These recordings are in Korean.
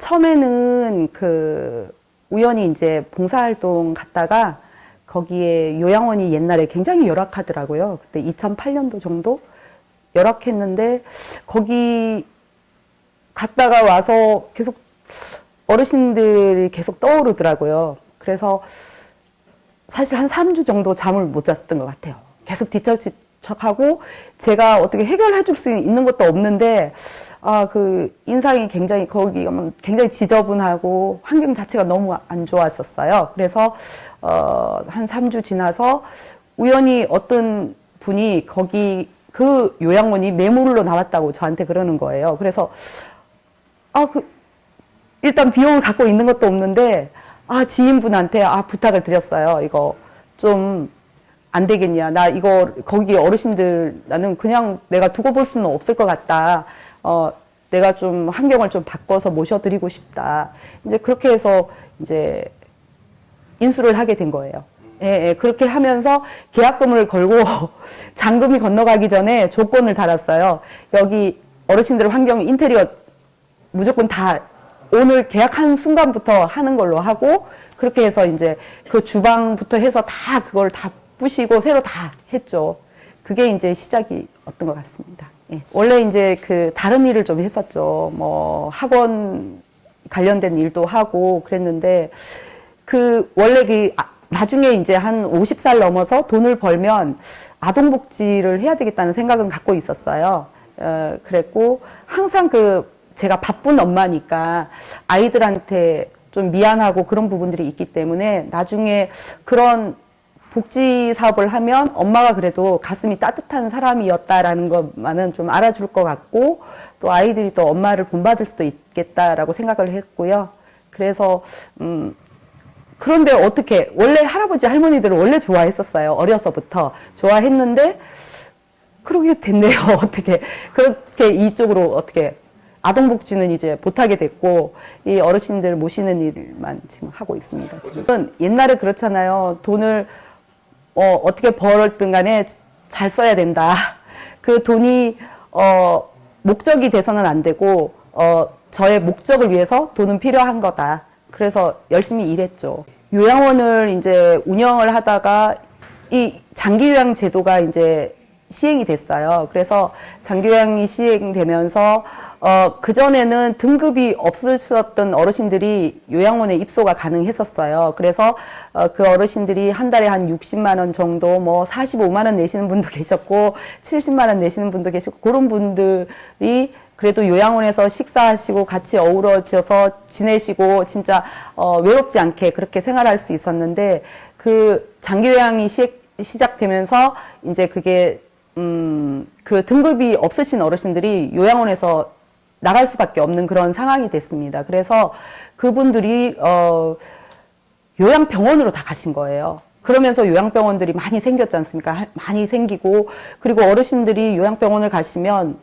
처음에는 우연히 이제 봉사활동 갔다가 거기에 요양원이 옛날에 굉장히 열악하더라고요. 그때 2008년도 정도 열악했는데 거기 갔다가 와서 계속 어르신들이 계속 떠오르더라고요. 그래서 사실 한 3주 정도 잠을 못 잤던 것 같아요. 계속 뒤척하고 제가 어떻게 해결해 줄 수 있는 것도 없는데 인상이 굉장히 거기가 굉장히 지저분하고 환경 자체가 너무 안 좋았었어요. 그래서 한 3주 지나서 우연히 어떤 분이 거기 그 요양원이 매물로 나왔다고 저한테 그러는 거예요. 그래서 일단 비용을 갖고 있는 것도 없는데 지인분한테 부탁을 드렸어요. 이거 좀 안 되겠냐. 나 이거 거기 어르신들 나는 그냥 내가 두고 볼 수는 없을 것 같다. 내가 좀 환경을 좀 바꿔서 모셔드리고 싶다. 이제 그렇게 해서 이제 인수를 하게 된 거예요. 예, 그렇게 하면서 계약금을 걸고 잔금이 건너가기 전에 조건을 달았어요. 여기 어르신들 환경 인테리어 무조건 다 오늘 계약한 순간부터 하는 걸로 하고 그렇게 해서 이제 그 주방부터 해서 다 그걸 다 부시고 새로 다 했죠. 그게 이제 시작이었던 것 같습니다. 예. 원래 이제 다른 일을 좀 했었죠. 뭐 학원 관련된 일도 하고 그랬는데 원래 나중에 이제 한 50살 넘어서 돈을 벌면 아동복지를 해야 되겠다는 생각은 갖고 있었어요. 그랬고 항상 제가 바쁜 엄마니까 아이들한테 좀 미안하고 그런 부분들이 있기 때문에 나중에 그런 복지 사업을 하면 엄마가 그래도 가슴이 따뜻한 사람이었다라는 것만은 좀 알아줄 것 같고 또 아이들이 또 엄마를 본받을 수도 있겠다라고 생각을 했고요. 그래서 그런데 어떻게 원래 할아버지 할머니들을 원래 좋아했었어요. 어려서부터 좋아했는데 그러게 됐네요. 어떻게 그렇게 이쪽으로 어떻게 아동복지는 이제 못하게 됐고 이 어르신들 모시는 일만 지금 하고 있습니다. 지금은 옛날에 그렇잖아요. 돈을 어떻게 벌었든 간에 잘 써야 된다. 그 돈이 목적이 돼서는 안 되고 저의 목적을 위해서 돈은 필요한 거다. 그래서 열심히 일했죠. 요양원을 이제 운영을 하다가 이 장기요양 제도가 이제 시행이 됐어요. 그래서 장기요양이 시행되면서 그전에는 등급이 없으셨던 어르신들이 요양원에 입소가 가능했었어요. 그래서 그 어르신들이 한 달에 한 60만 원 정도, 뭐 45만 원 내시는 분도 계셨고 70만 원 내시는 분도 계시고 그런 분들이 그래도 요양원에서 식사하시고 같이 어우러져서 지내시고 진짜 외롭지 않게 그렇게 생활할 수 있었는데 그 장기요양이 시작되면서 이제 그게 그 등급이 없으신 어르신들이 요양원에서 나갈 수밖에 없는 그런 상황이 됐습니다. 그래서 그분들이 요양병원으로 다 가신 거예요. 그러면서 요양병원들이 많이 생겼지 않습니까? 많이 생기고 그리고 어르신들이 요양병원을 가시면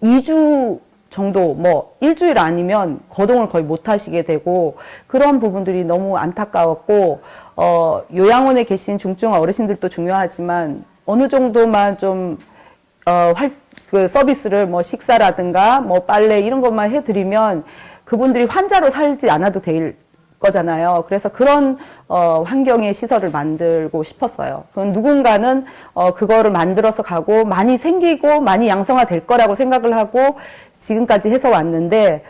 2주 정도 뭐 일주일 아니면 거동을 거의 못 하시게 되고 그런 부분들이 너무 안타까웠고 요양원에 계신 중증 어르신들도 중요하지만 어느 정도만 좀 그 서비스를 뭐 식사라든가 뭐 빨래 이런 것만 해드리면 그분들이 환자로 살지 않아도 될 거잖아요. 그래서 그런 환경의 시설을 만들고 싶었어요. 그건 누군가는 그거를 만들어서 가고 많이 생기고 많이 양성화 될 거라고 생각을 하고 지금까지 해서 왔는데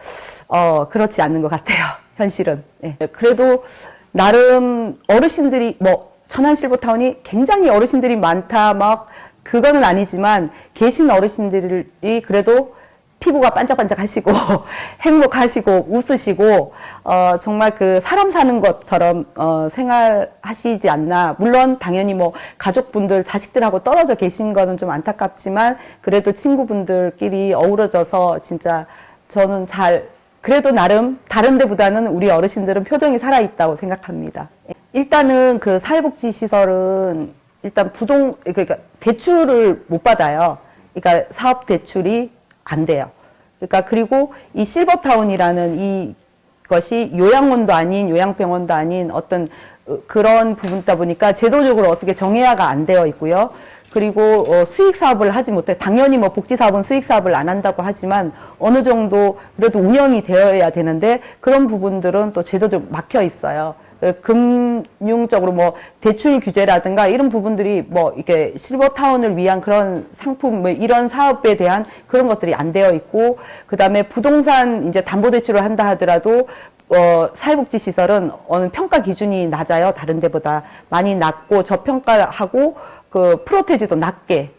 그렇지 않는 것 같아요. 현실은. 네. 그래도 나름 어르신들이 뭐 천안실버타운이 굉장히 어르신들이 많다 막 그거는 아니지만 계신 어르신들이 그래도 피부가 반짝반짝 하시고 행복하시고 웃으시고 정말 그 사람 사는 것처럼 생활하시지 않나. 물론 당연히 뭐 가족분들 자식들하고 떨어져 계신 거는 좀 안타깝지만 그래도 친구분들끼리 어우러져서 진짜 저는 그래도 나름 다른 데보다는 우리 어르신들은 표정이 살아있다고 생각합니다. 일단은 그 사회복지시설은 일단 그러니까 대출을 못 받아요. 그러니까 사업 대출이 안 돼요. 그러니까 그리고 이 실버타운이라는 이것이 요양원도 아닌 요양병원도 아닌 어떤 그런 부분이다 보니까 제도적으로 어떻게 정예화가 안 되어 있고요. 그리고 수익 사업을 하지 못해. 당연히 뭐 복지 사업은 수익 사업을 안 한다고 하지만 어느 정도 그래도 운영이 되어야 되는데 그런 부분들은 또 제도적으로 막혀 있어요. 금융적으로 뭐 대출 규제라든가 이런 부분들이 뭐 이렇게 실버타운을 위한 그런 상품 뭐 이런 사업에 대한 그런 것들이 안 되어 있고, 그다음에 부동산 이제 담보대출을 한다 하더라도 사회복지 시설은 어느 평가 기준이 낮아요. 다른 데보다 많이 낮고 저평가하고 그 프로테지도 낮게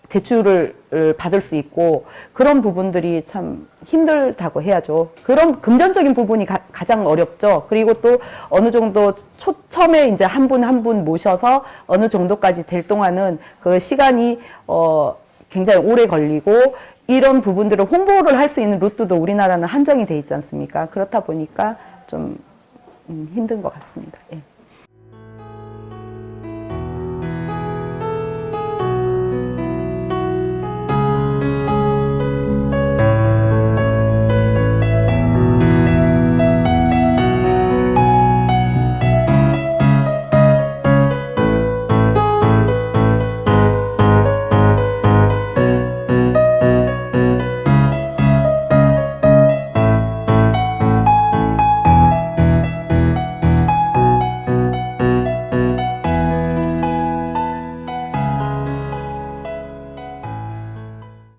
대출을 받을 수 있고, 그런 부분들이 참 힘들다고 해야죠. 그런 금전적인 부분이 가장 어렵죠. 그리고 또 어느 정도 처음에 이제 한 분 한 분 모셔서 어느 정도까지 될 동안은 그 시간이 굉장히 오래 걸리고, 이런 부분들을 홍보를 할 수 있는 루트도 우리나라는 한정이 돼 있지 않습니까? 그렇다 보니까 좀 힘든 것 같습니다. 예.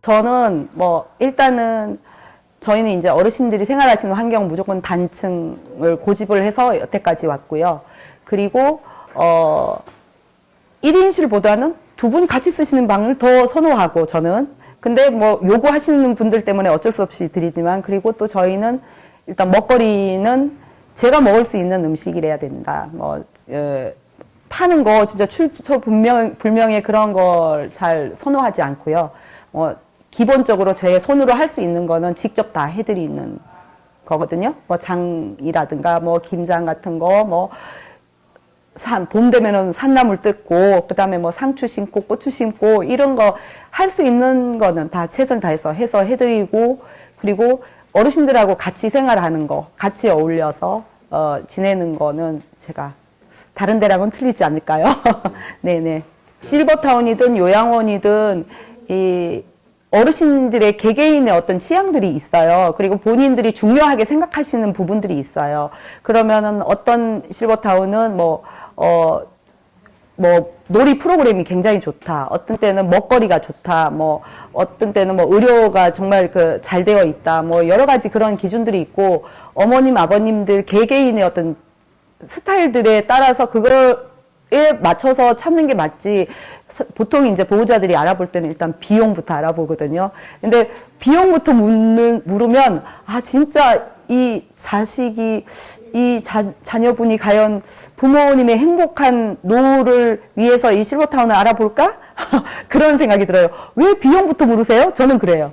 저는 뭐 일단은 저희는 이제 어르신들이 생활하시는 환경 무조건 단층을 고집을 해서 여태까지 왔고요. 그리고 1인실보다는 두 분 같이 쓰시는 방을 더 선호하고, 저는 근데 뭐 요구하시는 분들 때문에 어쩔 수 없이 드리지만, 그리고 또 저희는 일단 먹거리는 제가 먹을 수 있는 음식이래야 된다. 뭐 파는 거 진짜 출처 불명의 그런 걸 잘 선호하지 않고요. 기본적으로 제 손으로 할 수 있는 거는 직접 다 해드리는 거거든요. 뭐 장이라든가 뭐 김장 같은 거, 뭐 봄 되면은 산나물 뜯고, 그 다음에 뭐 상추 심고 고추 심고 이런 거 할 수 있는 거는 다 최선을 다해서 해서 해드리고, 그리고 어르신들하고 같이 생활하는 거, 같이 어울려서 지내는 거는 제가 다른 데랑은 틀리지 않을까요? 네네. 실버타운이든 요양원이든 이 어르신들의 개개인의 어떤 취향들이 있어요. 그리고 본인들이 중요하게 생각하시는 부분들이 있어요. 그러면은 어떤 실버타운은 뭐 놀이 프로그램이 굉장히 좋다. 어떤 때는 먹거리가 좋다. 뭐 어떤 때는 뭐 의료가 정말 잘 되어 있다. 뭐 여러 가지 그런 기준들이 있고, 어머님, 아버님들 개개인의 어떤 스타일들에 따라서 그거에 맞춰서 찾는 게 맞지. 보통 이제 보호자들이 알아볼 때는 일단 비용부터 알아보거든요. 근데 비용부터 물으면, 진짜 이 자식이, 자녀분이 과연 부모님의 행복한 노후를 위해서 이 실버타운을 알아볼까? 그런 생각이 들어요. 왜 비용부터 물으세요? 저는 그래요.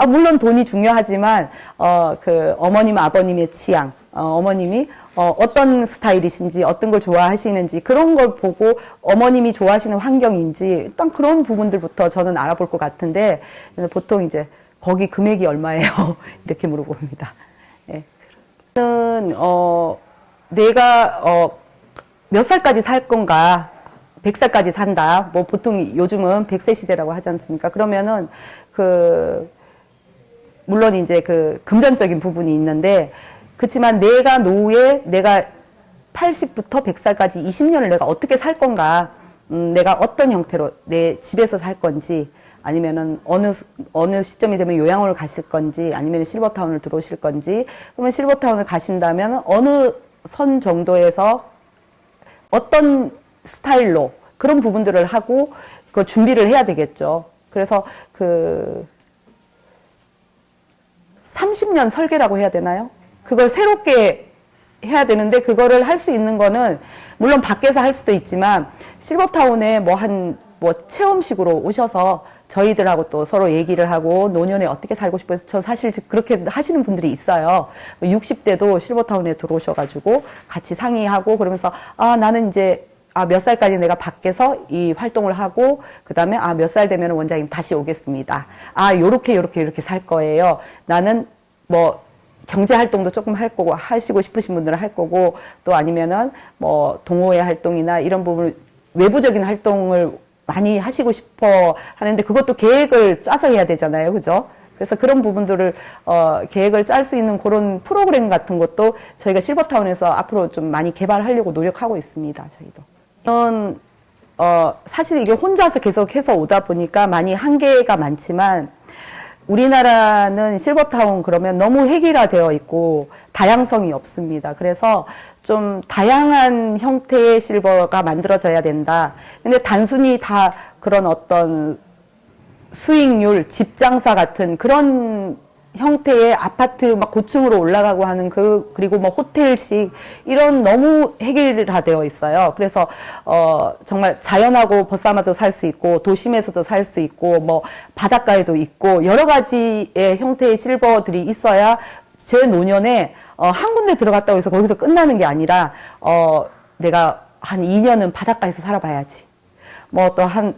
물론 돈이 중요하지만, 어머님, 아버님의 취향, 어머님이 어떤 스타일이신지, 어떤 걸 좋아하시는지, 그런 걸 보고 어머님이 좋아하시는 환경인지, 일단 그런 부분들부터 저는 알아볼 것 같은데, 보통 이제, 거기 금액이 얼마예요? 이렇게 물어봅니다. 예. 내가, 몇 살까지 살 건가? 100살까지 산다. 뭐 보통 요즘은 100세 시대라고 하지 않습니까? 그러면은, 물론 이제 금전적인 부분이 있는데, 그렇지만 내가 노후에 내가 80부터 100살까지 20년을 내가 어떻게 살 건가, 내가 어떤 형태로 내 집에서 살 건지, 아니면은 어느 시점이 되면 요양원을 가실 건지, 아니면 실버타운을 들어오실 건지, 그러면 실버타운을 가신다면 어느 선 정도에서 어떤 스타일로 그런 부분들을 하고 그 준비를 해야 되겠죠. 그래서 30년 설계라고 해야 되나요? 그걸 새롭게 해야 되는데, 그거를 할 수 있는 거는 물론 밖에서 할 수도 있지만, 실버타운에 뭐 체험식으로 오셔서 저희들하고 또 서로 얘기를 하고, 노년에 어떻게 살고 싶어서, 저 사실 그렇게 하시는 분들이 있어요. 60대도 실버타운에 들어오셔가지고 같이 상의하고, 그러면서 나는 이제 몇 살까지 내가 밖에서 이 활동을 하고, 그 다음에 몇 살 되면 원장님 다시 오겠습니다. 요렇게 살 거예요. 나는 뭐 경제 활동도 조금 할 거고, 하시고 싶으신 분들은 할 거고, 또 아니면은 뭐 동호회 활동이나 이런 부분, 외부적인 활동을 많이 하시고 싶어 하는데 그것도 계획을 짜서 해야 되잖아요. 그죠? 그래서 그런 부분들을 계획을 짤 수 있는 그런 프로그램 같은 것도 저희가 실버타운에서 앞으로 좀 많이 개발하려고 노력하고 있습니다. 저희도. 저는 사실 이게 혼자서 계속해서 오다 보니까 많이 한계가 많지만 우리나라는 실버타운 그러면 너무 획일화되어 있고 다양성이 없습니다. 그래서 좀 다양한 형태의 실버가 만들어져야 된다. 근데 단순히 다 그런 어떤 수익률, 집장사 같은 그런 형태의 아파트 막 고층으로 올라가고 하는 그리고 뭐 호텔식 이런 너무 획일화되어 있어요. 그래서 정말 자연하고 벗삼아도 살 수 있고 도심에서도 살 수 있고 뭐 바닷가에도 있고 여러 가지의 형태의 실버들이 있어야 제 노년에 한 군데 들어갔다고 해서 거기서 끝나는 게 아니라 내가 한 2년은 바닷가에서 살아봐야지. 뭐 또 한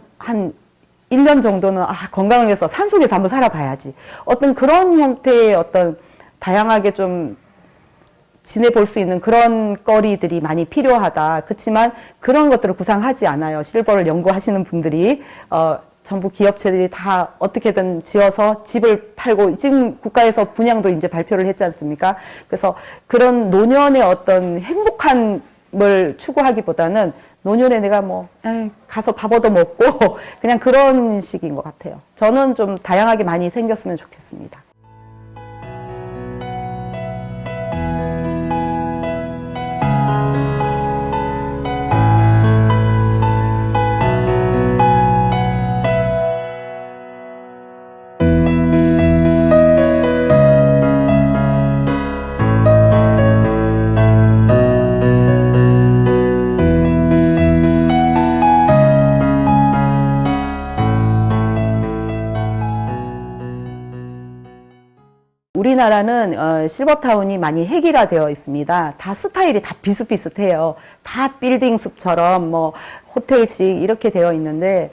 1년 정도는 건강을 위해서 산속에서 한번 살아봐야지. 어떤 그런 형태의 어떤 다양하게 좀 지내볼 수 있는 그런 거리들이 많이 필요하다. 그렇지만 그런 것들을 구상하지 않아요. 실버를 연구하시는 분들이 전부 기업체들이 다 어떻게든 지어서 집을 팔고 지금 국가에서 분양도 이제 발표를 했지 않습니까? 그래서 그런 노년의 어떤 행복함을 추구하기보다는 노년에 내가 뭐 가서 밥 얻어 먹고 그냥 그런 식인 것 같아요. 저는 좀 다양하게 많이 생겼으면 좋겠습니다. 우리나라는 실버타운이 많이 획일화되어 있습니다. 다 스타일이 다 비슷비슷해요. 다 빌딩 숲처럼 뭐 호텔식 이렇게 되어 있는데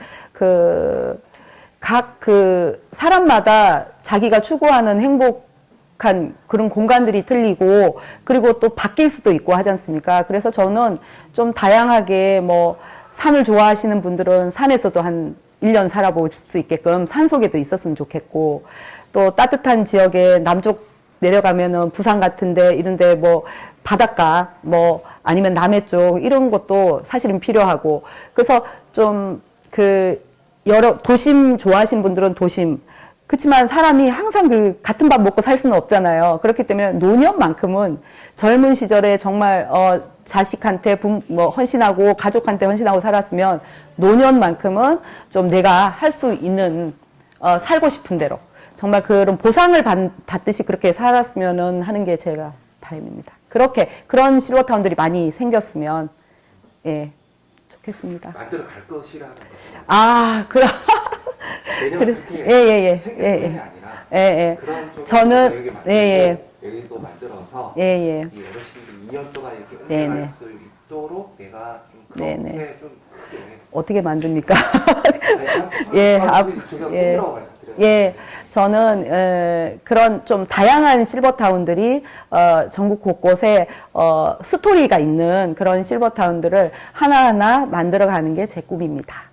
각 사람마다 자기가 추구하는 행복한 그런 공간들이 틀리고 그리고 또 바뀔 수도 있고 하지 않습니까? 그래서 저는 좀 다양하게 뭐 산을 좋아하시는 분들은 산에서도 한 1년 살아볼 수 있게끔 산속에도 있었으면 좋겠고 또 따뜻한 지역에 남쪽 내려가면은 부산 같은데 이런데 뭐 바닷가 뭐 아니면 남해 쪽 이런 것도 사실은 필요하고 그래서 좀 여러 도심 좋아하시는 분들은 도심 그렇지만 사람이 항상 같은 밥 먹고 살 수는 없잖아요. 그렇기 때문에 노년만큼은 젊은 시절에 정말 자식한테 헌신하고 가족한테 헌신하고 살았으면 노년만큼은 좀 내가 할 수 있는 살고 싶은 대로 정말 그런 보상을 받듯이 그렇게 살았으면 하는 게 제가 바람입니다. 그런 실버타운들이 많이 생겼으면 좋겠습니다. 만들어 갈 것이라는 것은 그럼 내년 생겼을 아니라 그런 좀 저는 여기도 만들어서 이 어르신들이 2년 동안 이렇게 운영할 수 있도록 내가 좀 그렇게 좀 크게 어떻게 만듭니까? 꿈이라고 말씀드렸어요. 저는 그런 좀 다양한 실버타운들이 전국 곳곳에 스토리가 있는 그런 실버타운들을 하나하나 만들어가는 게 제 꿈입니다.